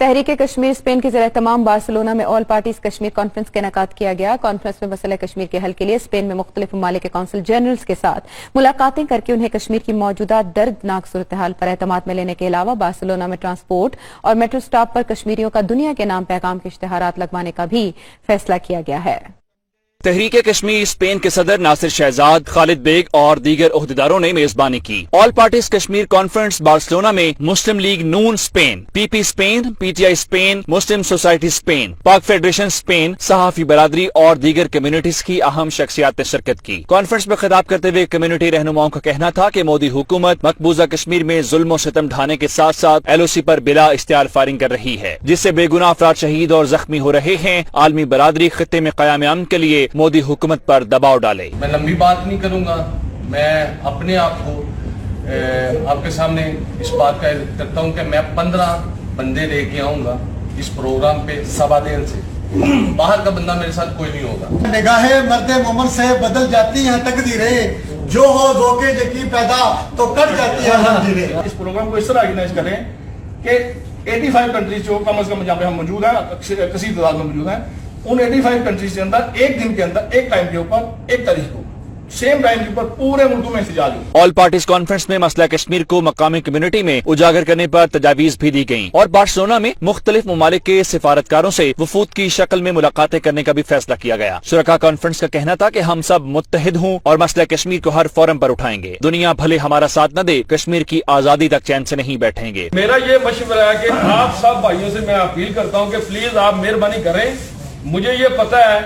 تحریک کشمیر اسپین کے زیر تمام بارسلونا میں آل پارٹیز کشمیر کانفرنس کا انعقاد کیا گیا۔ کانفرنس میں مسئلہ کشمیر کے حل کے لیے اسپین میں مختلف ممالک کے کونسل جنرلز کے ساتھ ملاقاتیں کر کے انہیں کشمیر کی موجودہ دردناک صورتحال پر اعتماد میں لینے کے علاوہ بارسلونا میں ٹرانسپورٹ اور میٹرو اسٹاپ پر کشمیریوں کا دنیا کے نام پیغام کے اشتہارات لگوانے کا بھی فیصلہ کیا گیا ہے۔ تحریک کشمیر اسپین کے صدر ناصر شہزاد، خالد بیگ اور دیگر عہدیداروں نے میزبانی کی۔ All parties Kashmir conference Barcelona میں مسلم لیگ نون Spain, P P Spain, P T I Spain, Muslim society Spain, Pak federation Spain, صحافی برادری اور دیگر کمیونٹیز کی اہم شخصیات نے شرکت کی۔ کانفرنس میں خطاب کرتے ہوئے کمیونٹی رہنماؤں کا کہنا تھا کہ مودی حکومت مقبوضہ کشمیر میں ظلم و ستم ڈھانے کے ساتھ ساتھ ایل او سی پر بلا اشتعال فائرنگ کر رہی ہے، جس سے بے گناہ افراد شہید اور زخمی ہو رہے ہیں۔ عالمی برادری خطے میں قیام امن کے لیے مودی حکومت پر دباؤ ڈالے۔ میں لمبی بات نہیں کروں گا، میں اپنے آپ کو آپ کے سامنے اس بات کا کرتا ہوں کہ میں 15 بندے لے کے آؤں گا اس پروگرام پہ سوا دن سے، باہر کا بندہ میرے ساتھ کوئی نہیں ہوگا۔ نگاہیں مرد مومن سے بدل جاتی ہیں تقدیریں، جو ہو دھوکے یقین پیدا تو کٹ جاتی ہے زنجیریں۔ اس پروگرام کو اس طرح آرگنائز کریں کہ 85 کنٹریز جو کم از کم جہاں پہ ہم موجود ہیں، کثیر تعداد میں موجود ہیں، ان 85 کنٹریز کے اندر ایک دن کے اندر ایک ٹائم کے اوپر ایک تاریخ کو سیم ٹائم کے اوپر پورے ملک میں احتجاج ہو۔ آل پارٹیز کانفرنس میں مسئلہ کشمیر کو مقامی کمیونٹی میں اجاگر کرنے پر تجاویز بھی دی گئیں اور بارسلونا میں مختلف ممالک کے سفارتکاروں سے وفود کی شکل میں ملاقاتیں کرنے کا بھی فیصلہ کیا گیا۔ شرکا کانفرنس کا کہنا تھا کہ ہم سب متحد ہوں اور مسئلہ کشمیر کو ہر فورم پر اٹھائیں گے۔ دنیا بھلے ہمارا ساتھ نہ دے، کشمیر کی آزادی تک چین سے نہیں بیٹھیں گے۔ میرا یہ مشورہ ہے کہ آپ سب بھائیوں سے میں اپیل کرتا ہوں کہ پلیز آپ مہربانی کریں، مجھے یہ پتا ہے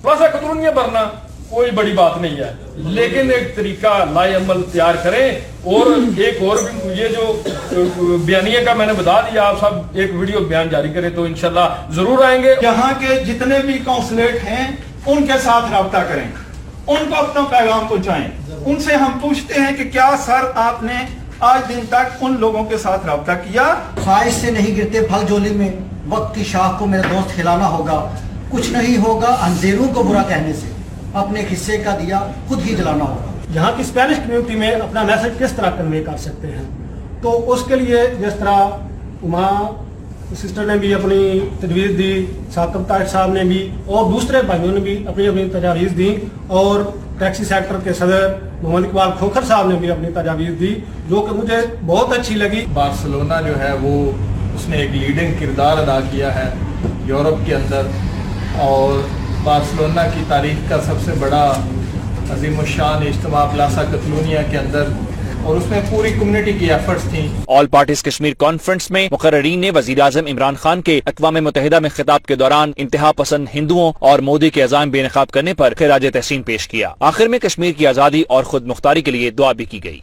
تھوڑا سا قطرونیاں بھرنا کوئی بڑی بات نہیں ہے، لیکن ایک طریقہ لائے عمل تیار کریں۔ اور ایک اور بھی یہ جو بیانیے کا میں نے بتا دیا، آپ سب ایک ویڈیو بیان جاری کریں تو انشاءاللہ ضرور آئیں گے۔ یہاں کے جتنے بھی کونسلیٹ ہیں ان کے ساتھ رابطہ کریں، ان کو اپنا پیغام پہنچائیں، ان سے ہم پوچھتے ہیں کہ کیا سر آپ نے آج دن تک ان لوگوں کے ساتھ رابطہ کیا؟ خواہش سے نہیں گرتے پھل جھولی میں، وقت کی شاخ کو میرا دوست کھلانا ہوگا، کچھ نہیں ہوگا اندھیروں کو برا کہنے سے، اپنے حصے کا دیا خود ہی جلانا ہوگا۔ یہاں کی اسپینش کمیونٹی میں اپنا میسج کس طرح کنوے کر سکتے ہیں، تو اس کے لیے جس طرح وہاں سسٹر نے بھی اپنی تجویز دی، ثاقب طاہر صاحب نے بھی اور دوسرے بھائیوں نے بھی اپنی اپنی تجاویز دی، اور ٹیکسی سیکٹر کے صدر محمد اقبال کھوکھر صاحب نے بھی اپنی تجاویز دی جو کہ مجھے بہت اچھی لگی۔ بارسلونا جو ہے وہ اس نے ایک لیڈنگ کردار ادا کیا ہے یورپ کے اندر، اور بارسلونا کی تاریخ کا سب سے بڑا عظیم الشان اجتماع پلاسا کتلونیا کے اندر، اور اس میں پوری کمیونٹی کی ایفرٹس تھیں۔ آل پارٹیز کشمیر کانفرنس میں مقررین نے وزیر اعظم عمران خان کے اقوام متحدہ میں خطاب کے دوران انتہا پسند ہندوؤں اور مودی کے عزائم بے نقاب کرنے پر خراج تحسین پیش کیا۔ آخر میں کشمیر کی آزادی اور خود مختاری کے لیے دعا بھی کی گئی۔